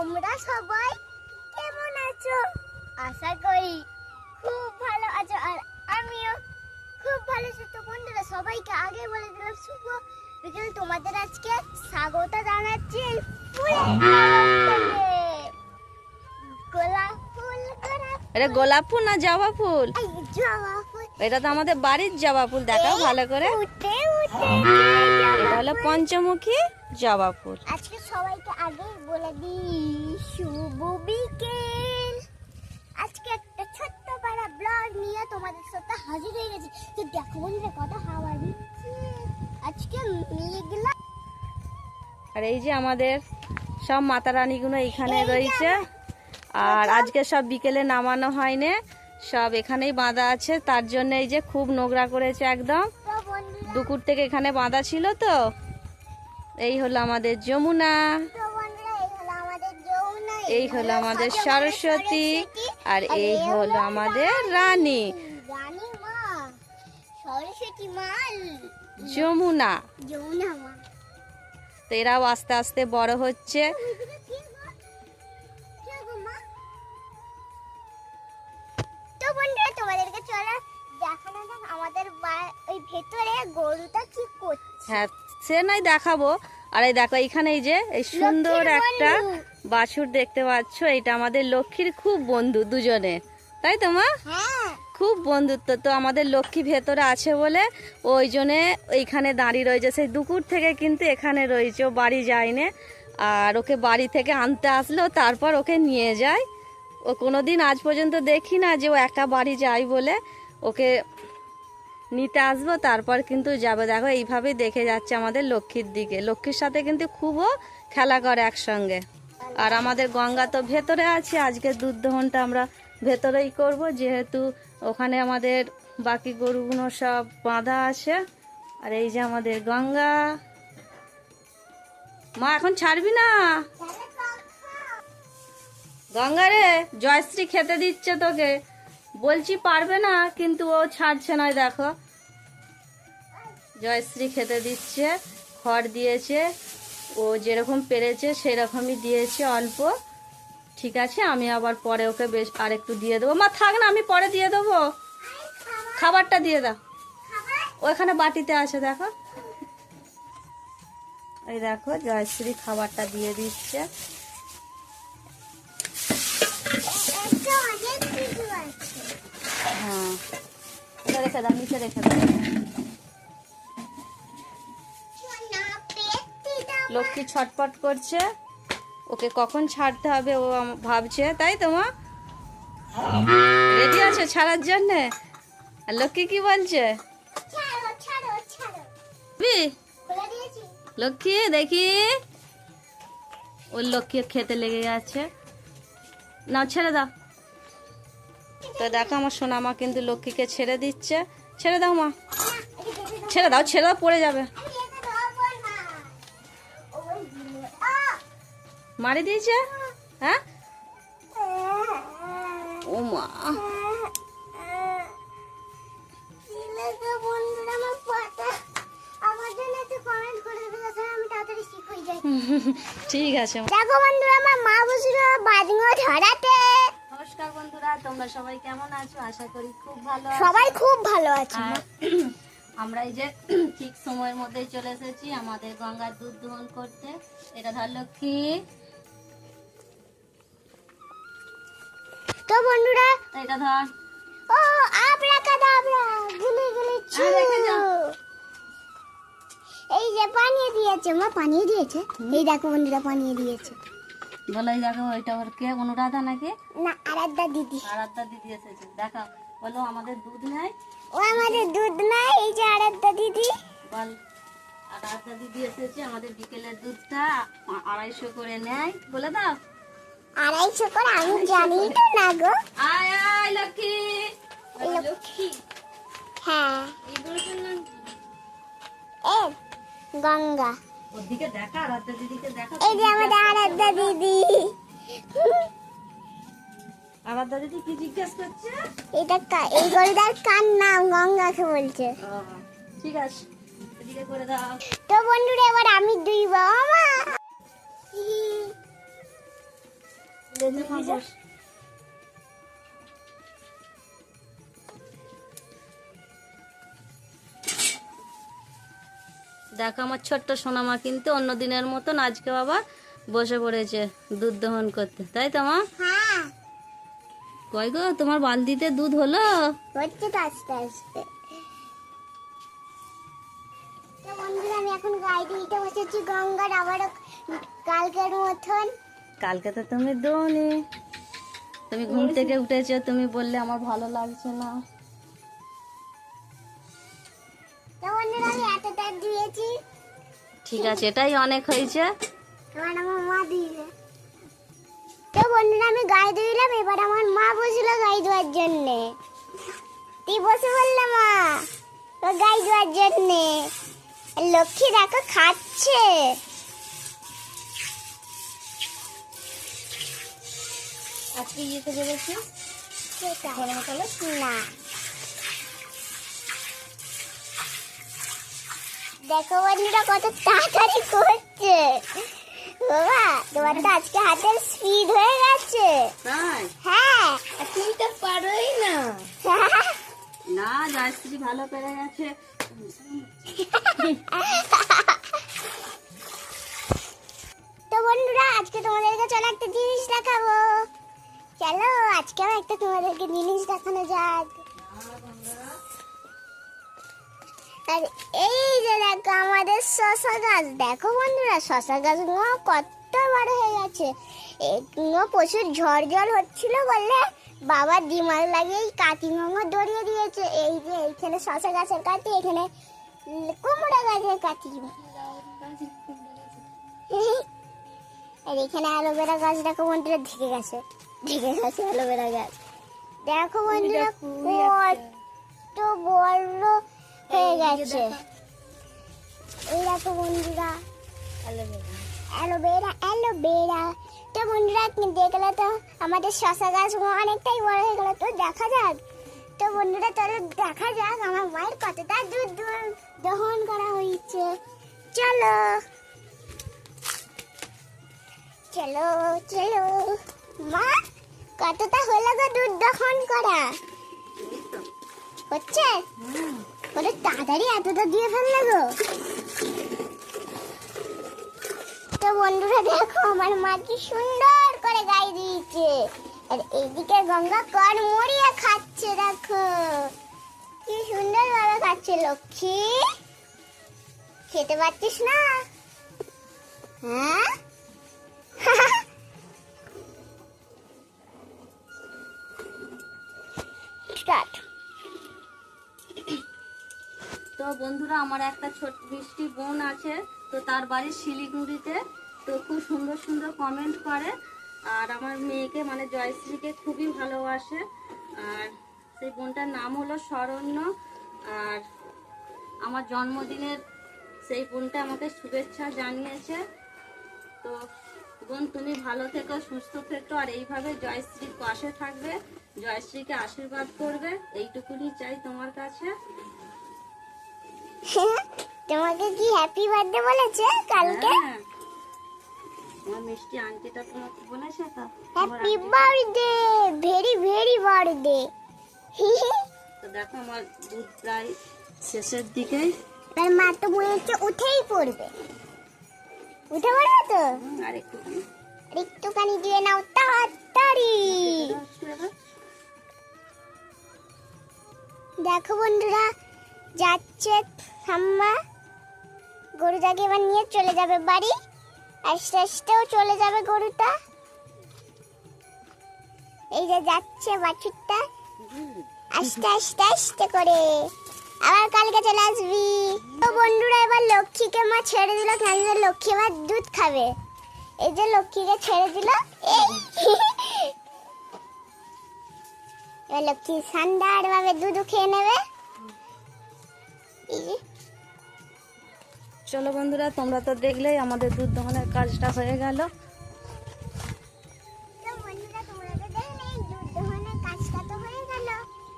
তোমরা সবাই কেমন আছো? আশা করি খুব ভালো আছো, আর আমিও খুব ভালো আছি। তো বন্ধুরা, সবাইকে আগে বলে দিলাম শুভ বিকেল। তোমাদের আজকে স্বাগত জানাচ্ছি গোলাপ ফুল। এটা গোলাপ ফুল না জবা ফুল? জবা ফুল। এটা তো আমাদের বাড়ির জবা ফুল, দেখাও ভালো করে। এটা হলো পঞ্চমুখী জবা ফুল। আজকে সবাইকে আগে বলে দিই শুভ বিকেল। আজকে একটা ছোট্ট পাড়া ব্লগ নিয়ে তোমাদের সাথে হাজির হয়ে গেছি। তো দেখো বন্ধুরা, কত হাওয়া দিচ্ছে আজকে মেঘলা। আর এই যে আমাদের সব মাতা রানীগুলো এখানে রয়েছে, আর আজকে সব বিকেলে নামানো হয়নি, সব এখানেই বাঁধা আছে। তার জন্য এই যে খুব নোংরা করেছে একদম। দুপুর থেকে এখানে বাঁধা ছিল। তো এই হলো আমাদের যমুনা, এই হলো আমাদের সরস্বতী, আর এই হলো আমাদের রানী যমুনা। তো এরাও আস্তে আস্তে বড় হচ্ছে। তো বন্ধুরা, তোমাদেরকে চলো দেখানো যাক আমাদের ওই ভেতরে গরুটা কি করছে। হ্যাঁ, সে নাই দেখাবো। আর এই দেখো এখানে এই যে এই সুন্দর একটা বাছুর দেখতে পাচ্ছ, এটা আমাদের লক্ষ্মীর খুব বন্ধু দুজনে, তাই তো মা? হ্যাঁ, খুব বন্ধুত্ব। তো আমাদের লক্ষ্মী ভেতরে আছে বলে ওই জন্যে এইখানে দাঁড়িয়ে রয়েছে। সেই দুপুর থেকে কিন্তু এখানে রয়েছে, ও বাড়ি যায়নি। আর ওকে বাড়ি থেকে আনতে আসলো, তারপর ওকে নিয়ে যায়। ও কোনোদিন আজ পর্যন্ত দেখি না যে ও একা বাড়ি যায় বলে। ওকে নিতে আসবো, তারপর কিন্তু যাবে। দেখো এইভাবেই দেখে যাচ্ছে আমাদের লক্ষ্মীর দিকে। লক্ষ্মীর সাথে কিন্তু খুবও খেলা করে একসঙ্গে। আর আমাদের গঙ্গা তো ভেতরে আছে, আজকে দুধ দহনটা আমরা ভেতরেই করব, যেহেতু ওখানে আমাদের বাকি গরুগুলো সব বাঁধা আছে। আর এই যে আমাদের গঙ্গা। মা এখন ছাড়বি না গঙ্গা রে, জয়শ্রী খেতে দিচ্ছে তোকে, বলছি পারবে না, কিন্তু ও ছাড়ছে না। দেখো জয়শ্রী খেতে দিচ্ছে, খড় দিয়েছে, ও যেরকম পেরেছে সেরকমই দিয়েছে অল্প। ঠিক আছে, আমি আবার পরে ওকে বেশ আরেকটু দিয়ে দেবো। মা থাক না, আমি পরে দিয়ে দেবো। খাবারটা দিয়ে দাও, ওইখানে বাটিতে আছে দেখো। এই দেখো জয়শ্রী খাবারটা দিয়ে দিচ্ছে। হ্যাঁ, এটা রেখে দাও, নিচে রেখে দাও। লক্ষ্মী ছটপট করছে, ওকে কখন ছাড়তে হবে ও ভাবছে, তাই তো মা? রেডি আছে ছাড়ার জন্য? আর লক্ষ্মী কি বলছে? লক্ষ্মী দেখি, ওর লক্ষ্মী খেতে লেগে গেছে। না, ছেড়ে দাও। তো দেখো আমার সোনা মা কিন্তু লক্ষ্মীকে ছেড়ে দিচ্ছে। ছেড়ে দাও মা, ছেড়ে দাও, ছেড়ে দাও, পড়ে যাবে। মারি দিয়েছে? হ্যাঁ, ও মা, ঠিক আছে। দেখো বন্ধুরা, আমার মা বসে বাজনা ধরাতে। নমস্কার বন্ধুরা, তোমরা সবাই কেমন আছো? আশা করি খুব ভালো আছো। সবাই খুব ভালো আছে। আর আমরা এই যে ঠিক সময়ের মধ্যেই চলে এসেছি আমাদের গঙ্গার দুধ দহন করতে। এটা ধর লক্ষ্মী। তো বন্ধুরা, এটা ধর। ও আবরাকাদাবরা, গুলি গুলি চু। এই যে পানিয়ে দিয়েছে, মা পানিয়ে দিয়েছে। এই দেখো বন্ধুরা, পানিয়ে দিয়েছে। বলো, এই দেখো ওইটা ওর কে? অনুরাধা নাকি? না, আরাধ্যা দিদি। আরাধ্যা দিদি এসেছে, দেখো। বলো আমাদের দুধ নেই। ও আমাদের দুধ নাই, এই যে আরাধ্যা দিদি। বল, আরাধ্যা দিদি এসেছে, আমাদের বিকেলের দুধটা 250 করে নেয়। বলে দাও। 250 করে? আমি জানি তো না গো। আয় আয় লক্ষ্মী, লক্ষ্মী। হ্যাঁ, এই দুধের নাম কি? এ গঙ্গা। ওদিকে দেখা, আরাধ্যা দিদিকে দেখা। এই যে আমাদের আরাধ্যা দিদি। আরাধ্যা দিদি কি জিজ্ঞেস করছে? এটা এই গরুটার কার নাম? গঙ্গাকে বলছে। ঠিক আছে, এদিকে করে দাও। তো বন্ধুরা, এবার আমি দুইব। মা দেখো আমার ছোট্ট সোনামা কিন্তু অন্য দিনের মতন আজকে আবার বসে পড়েছে দুধ দহন করতে, তাই তো মা? হ্যাঁ, কই গো তোমার বালতিতে দুধ হলো? হচ্ছে তো আস্তে আস্তে। তো বন্ধুরা আমি এখন গায়ে দিতে বসেছি গঙ্গার, আবারও কালকের মতন। কালকে তো তুমি দোনি, তুমি ঘুম থেকে উঠেছো, তুমি বললে আমার ভালো লাগছে না। তো বন্ধুরা আমি এতটা দিয়েছি, ঠিক আছে, এটাই অনেক হয়েছে। এবার আমার মা দিয়েছে। তো বন্ধুরা আমি গায়ে দিলাম, এবার আমার মা বসলো গায়ে দেওয়ার জন্যে। তুই বসে বললে মা ও গায়ে দেওয়ার জন্যে। লক্ষ্মী দেখো খাচ্ছে। আজকে ইয়েতে বেরোচ্ছি না, দেখো বন্ধুরা কত তাড়াতাড়ি করছে। বাবা তোমার তো আজকে হাতের স্পিড হয়ে গেছে। তাই? হ্যাঁ, তুমি তো পারোই না। না, জয়শ্রী ভালো পেরে গেছে। তো বন্ধুরা আজকে তোমাদেরকে চলো একটা জিনিস দেখাবো। চলো আজকে আমি একটা তোমাদেরকে জিনিস দেখানো যাক। আর এই যে দেখো আমাদের শশা গাছ, দেখো বন্ধুরা শশা গাছগুলো কত বড় হয়ে গেছে। এগুলো প্রচুর ঝড় জল হচ্ছিল বলে বাবা ডিমার লাগিয়ে কাটিমাঙ্গো দড়িয়ে দিয়েছে। এই যে এইখানে শশা গাছের কাটি, এখানে কুমড়া গাছের কাটি, আর এখানে অ্যালোভেরা গাছ দেখো বন্ধুরা ঢেকে গেছে অ্যালোভেরা গাছ। দেখো বন্ধুরা কত বড় হয়ে গেছে। এই দেখো বন্ধুরা অ্যালোভেরা। তো বন্ধুরা দেখলে তো আমাদের শশা গাছ অনেকটাই বড় হয়ে গেল। তো দেখা যাক, তো বন্ধুরা চলো দেখা যাক আমার মায়ের কতটা দুধ দহন করা হয়েছে। চলো চলো চলো মা, কতটা হলো গো দুধ দহন করা? হচ্ছে ওরে তাড়াতাড়ি এতটা দিয়ে ফেললে গো। তো বন্ধুরা দেখো আমার মা কি সুন্দর করে গায়ে দিয়েছে, আর এইদিকে গঙ্গা কর মরিয়ে খাচ্ছে। দেখো কি সুন্দর ভাবে খাচ্ছে। লক্ষ্মী খেতে পারছিস না? হ্যাঁ স্টার্ট। তো বন্ধুরা আমার একটা ছোট মিষ্টি বোন আছে, তো তার বাড়ি শিলিগুড়িতে। তো খুব সুন্দর সুন্দর কমেন্ট করে, আর আমার মেয়েকে মানে জয়শ্রীকে খুবই ভালোবাসে। আর সেই বোনটার নাম হলো শরণ্য। আর আমার জন্মদিনের সেই বোনটা আমাকে শুভেচ্ছা জানিয়েছে। তো বোন তুমি ভালো থেকো, সুস্থ থেকো, আর এইভাবে জয়শ্রীর পাশে থাকবে, জয়শ্রীকে আশীর্বাদ করবে, এইটুকুনি চাই তোমার কাছে। তোমাকে কি হ্যাপি বার্থডে বলেছে কালকে? হ্যাঁ, আমার মিষ্টি আন্টিটা তোমাকে বলেছে তো happy birthday, very very birthday. তো দেখো আমার দুধ প্রায় শেষের দিকেই। আর মা তো মনে হচ্ছে উঠেই পড়বে, উঠে পড়বে তো। আর একটুখানি দিয়ে নাও তাড়াতাড়ি। দেখো বন্ধুরা যাচ্ছে ঠাম্মা, গরুটাকে এবার নিয়ে চলে যাবে বাড়ি। আস্তে আস্তেও চলে যাবে গরুটা। এই যে যাচ্ছে বাছুরটা আস্তে আস্তে আস্তে করে, আবার কালকে চলে আসবি। তো বন্ধুরা এবার লক্ষ্মীকে মা ছেড়ে দিল, কেন লক্ষ্মী এবার দুধ খাবে। এই যে লক্ষ্মীকে ছেড়ে দিল, এবার লক্ষ্মী শানদার ভাবে দুধ খেয়ে নেবে। চলো বন্ধুরা, তোমরা তো দেখলেই আমাদের দুধ দহনের কাজটা হয়ে গেল। তো বন্ধুরা তোমরা তো দেখলে এই দুধ দহনের কাজটা তো হয়ে গেল।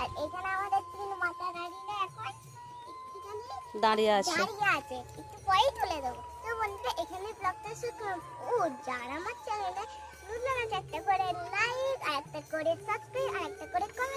আর এখানে আমাদের তিন মাতা গাড়িটা এখন এখানে দাঁড়িয়ে আছে। একটু পরেই তুলে দেবো। তো বন্ধুরা এখানে ব্লগটা শুরু করব। ও যারা আমার চ্যানেলে নতুন আছে একটা করে করে সাবস্ক্রাইব আর একটা করে কমেন্ট